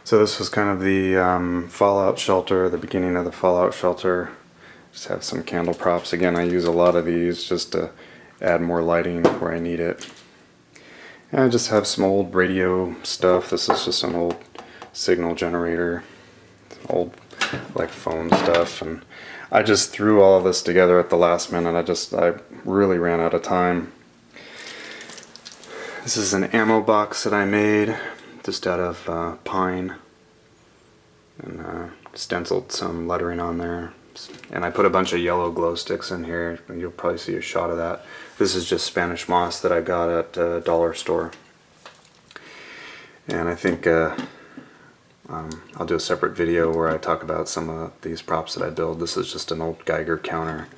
So this was kind of the fallout shelter, the beginning of the fallout shelter. Just have some candle props. Again, I use a lot of these just to add more lighting where I need it. And I just have some old radio stuff. This is just an old signal generator, old like phone stuff, and I just threw all of this together at the last minute. I really ran out of time. This is an ammo box that I made just out of pine, and stenciled some lettering on there, and I put a bunch of yellow glow sticks in here. You'll probably see a shot of that. This is just Spanish moss that I got at a dollar store, and I think I'll do a separate video where I talk about some of these props that I build. This is just an old Geiger counter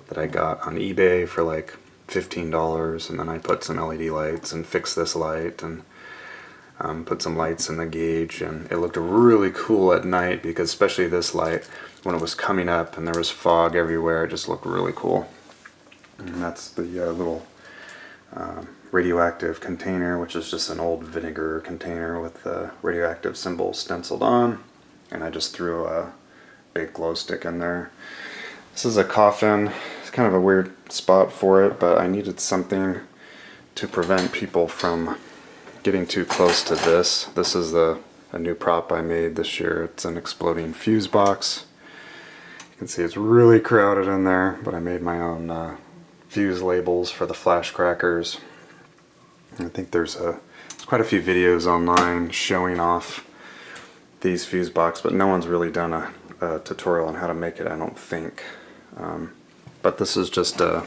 that I got on eBay for like $15, and then I put some LED lights and fixed this light and put some lights in the gauge, and it looked really cool at night because especially this light, when it was coming up and there was fog everywhere, it just looked really cool. And that's the little radioactive container, which is just an old vinegar container with the radioactive symbol stenciled on, and I just threw a big glow stick in there. This is a coffin. It's kind of a weird spot for it, but I needed something to prevent people from getting too close to this. This is a new prop I made this year. It's an exploding fuse box. You can see it's really crowded in there, but I made my own fuse labels for the flash crackers. I think there's quite a few videos online showing off these fuse box, but no one's really done a tutorial on how to make it, I don't think. But this is just a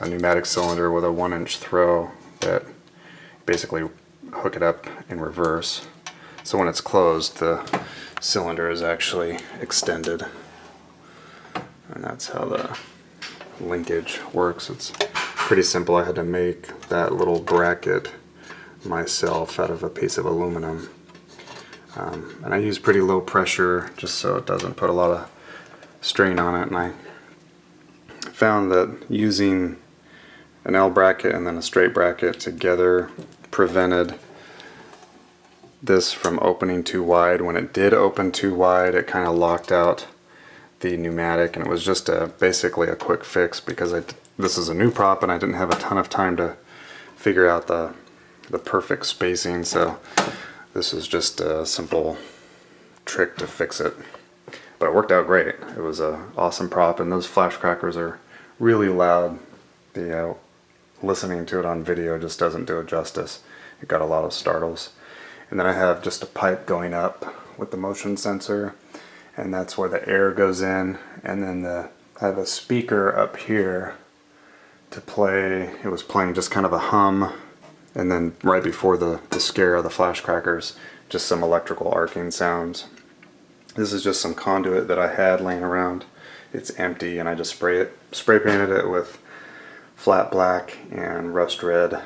pneumatic cylinder with a 1-inch throw that basically hook it up in reverse. So when it's closed, the cylinder is actually extended. And that's how the linkage works. It's pretty simple. I had to make that little bracket myself out of a piece of aluminum. And I use pretty low pressure just so it doesn't put a lot of strain on it. And I found that using an L bracket and then a straight bracket together prevented this from opening too wide. When it did open too wide, it kind of locked out the pneumatic, and it was just basically a quick fix because this is a new prop and I didn't have a ton of time to figure out the perfect spacing, so this is just a simple trick to fix it. But it worked out great. It was an awesome prop, and those flash crackers are really loud. Listening to it on video just doesn't do it justice. It got a lot of startles. And then I have just a pipe going up with the motion sensor, and that's where the air goes in. And then I have a speaker up here to play. It was playing just kind of a hum, and then right before the scare of the flash crackers, just some electrical arcing sounds. This is just some conduit that I had laying around. It's empty, and I just spray painted it with flat black and rust red.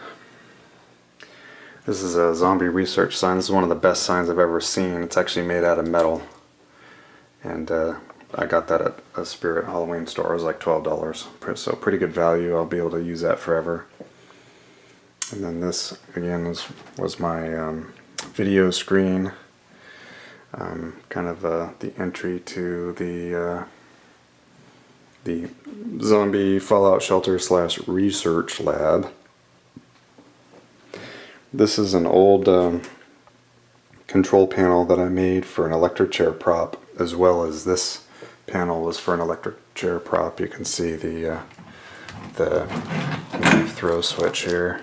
This is a zombie research sign. This is one of the best signs I've ever seen. It's actually made out of metal, and I got that at a Spirit Halloween store. It was like $12, so pretty good value. I'll be able to use that forever. And then this again was my video screen, kind of the entry to the zombie fallout shelter / research lab. This is an old control panel that I made for an electric chair prop, as well as this panel was for an electric chair prop. You can see the knife throw switch here.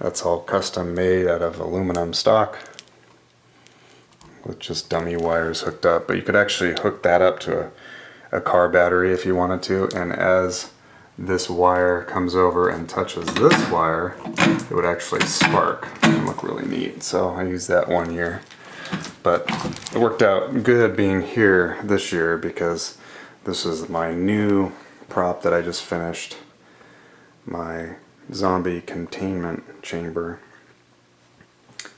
That's all custom made out of aluminum stock with just dummy wires hooked up. But you could actually hook that up to a car battery if you wanted to, and as this wire comes over and touches this wire, it would actually spark and look really neat. So I used that one year, but it worked out good being here this year because this is my new prop that I just finished, my zombie containment chamber.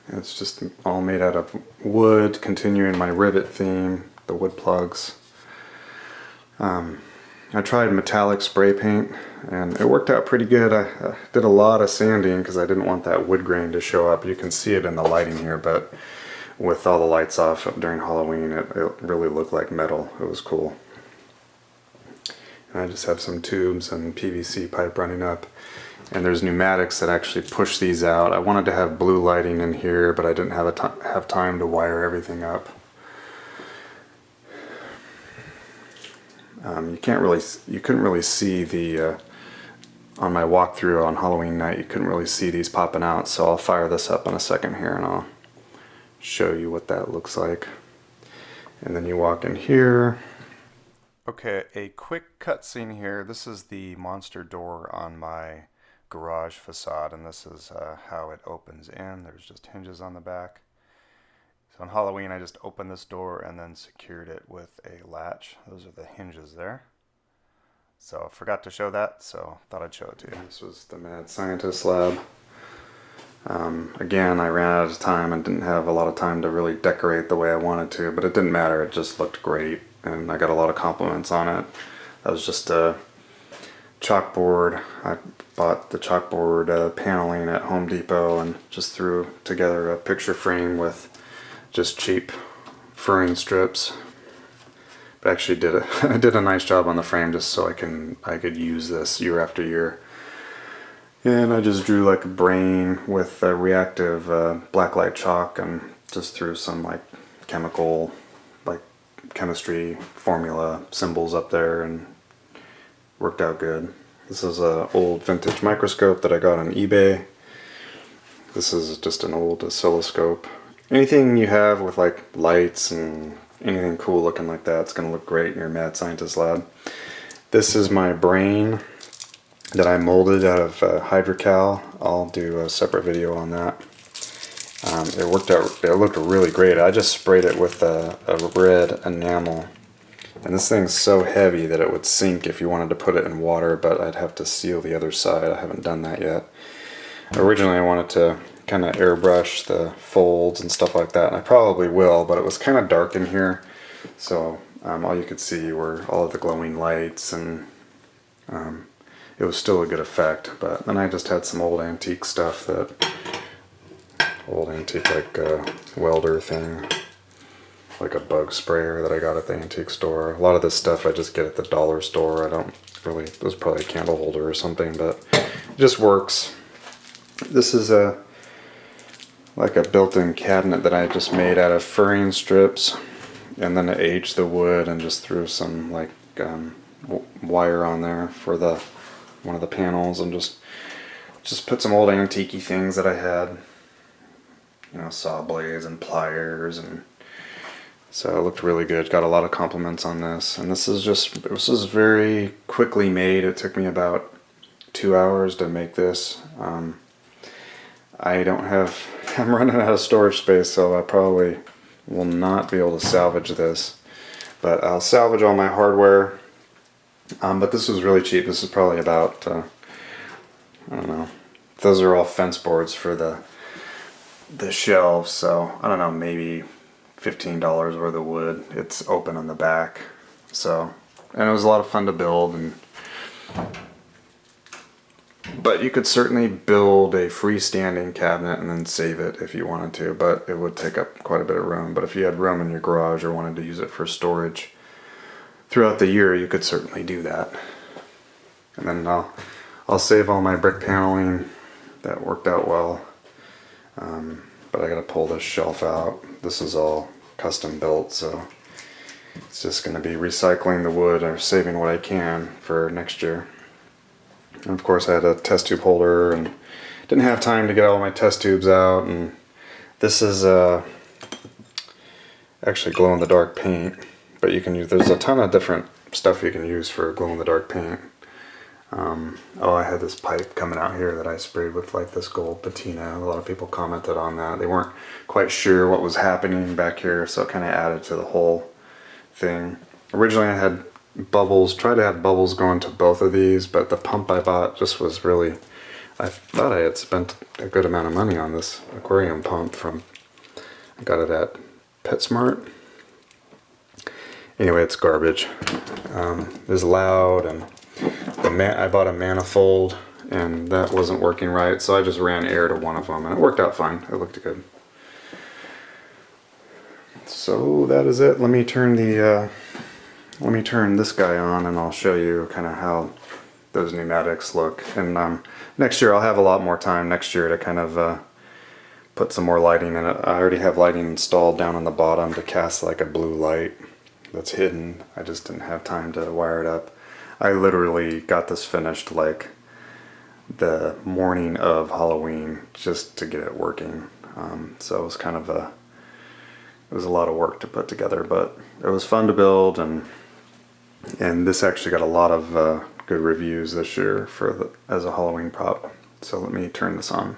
And it's just all made out of wood, continuing my rivet theme. the wood plugs. I tried metallic spray paint and it worked out pretty good. I did a lot of sanding because I didn't want that wood grain to show up. You can see it in the lighting here, but with all the lights off during Halloween, it really looked like metal. It was cool. And I just have some tubes and PVC pipe running up. And there's pneumatics that actually push these out. I wanted to have blue lighting in here, but I didn't have time to wire everything up. You couldn't really see the, on my walkthrough on Halloween night, you couldn't really see these popping out, so I'll fire this up in a second here and I'll show you what that looks like. And then you walk in here. Okay, a quick cutscene here. This is the monster door on my garage facade, and this is how it opens in. There's just hinges on the back. So on Halloween I just opened this door and then secured it with a latch. Those are the hinges there. So I forgot to show that, so thought I'd show it to you. This was the Mad Scientist lab. Again, I ran out of time and didn't have a lot of time to really decorate the way I wanted to, but it didn't matter. It just looked great and I got a lot of compliments on it. That was just a chalkboard. I bought the chalkboard paneling at Home Depot and just threw together a picture frame with just cheap furring strips. But actually I did a nice job on the frame just so I could use this year after year. And I just drew like a brain with a reactive blacklight chalk and just threw some like chemistry formula symbols up there and worked out good. This is an old vintage microscope that I got on eBay. This is just an old oscilloscope. Anything you have with like lights and anything cool looking like that, it's going to look great in your Mad Scientist lab. This is my brain that I molded out of hydrocal. I'll do a separate video on that. It looked really great. I just sprayed it with a red enamel. And this thing's so heavy that it would sink if you wanted to put it in water, but I'd have to seal the other side. I haven't done that yet. Originally I wanted to kind of airbrush the folds and stuff like that, and I probably will, but it was kind of dark in here, so all you could see were all of the glowing lights, and it was still a good effect. But then I just had some old antique stuff, old antique like welder thing, like a bug sprayer that I got at the antique store. A lot of this stuff I just get at the dollar store. I don't really, it was probably a candle holder or something, but it just works. This is like a built-in cabinet that I just made out of furring strips, and then I aged the wood and just threw some like wire on there for one of the panels, and just put some old antique-y things that I had, you know, saw blades and pliers, and so it looked really good. Got a lot of compliments on this, and this is very quickly made. It took me about 2 hours to make this. I'm running out of storage space, so I probably will not be able to salvage this, but I'll salvage all my hardware. But this was really cheap. This is probably about, I don't know, those are all fence boards for the shelves, so I don't know, maybe $15 worth of wood. It's open on the back, so, and it was a lot of fun to build. But you could certainly build a freestanding cabinet and then save it if you wanted to, but it would take up quite a bit of room. But if you had room in your garage or wanted to use it for storage throughout the year, you could certainly do that. And then I'll save all my brick paneling. That worked out well. But I gotta pull this shelf out. This is all custom built, so it's just gonna be recycling the wood or saving what I can for next year. And of course I had a test tube holder and didn't have time to get all my test tubes out, and this is actually glow-in-the-dark paint, but you can use, there's a ton of different stuff you can use for glow-in-the-dark paint. I had this pipe coming out here that I sprayed with like this gold patina. A lot of people commented on that. They weren't quite sure what was happening back here, so it kind of added to the whole thing. Originally I had bubbles, tried to have bubbles going to both of these, but the pump I bought just was really, I thought I had spent a good amount of money on this aquarium pump I got it at PetSmart. Anyway, it's garbage. It's loud, and I bought a manifold, and that wasn't working right, so I just ran air to one of them, and it worked out fine. It looked good. So that is it. Let me turn this guy on, and I'll show you kind of how those pneumatics look. And next year I'll have a lot more time next year to kind of put some more lighting in it. I already have lighting installed down on the bottom to cast like a blue light that's hidden. I just didn't have time to wire it up. I literally got this finished like the morning of Halloween just to get it working. So it was kind of it was a lot of work to put together, but it was fun to build, and this actually got a lot of good reviews this year as a Halloween prop. So let me turn this on.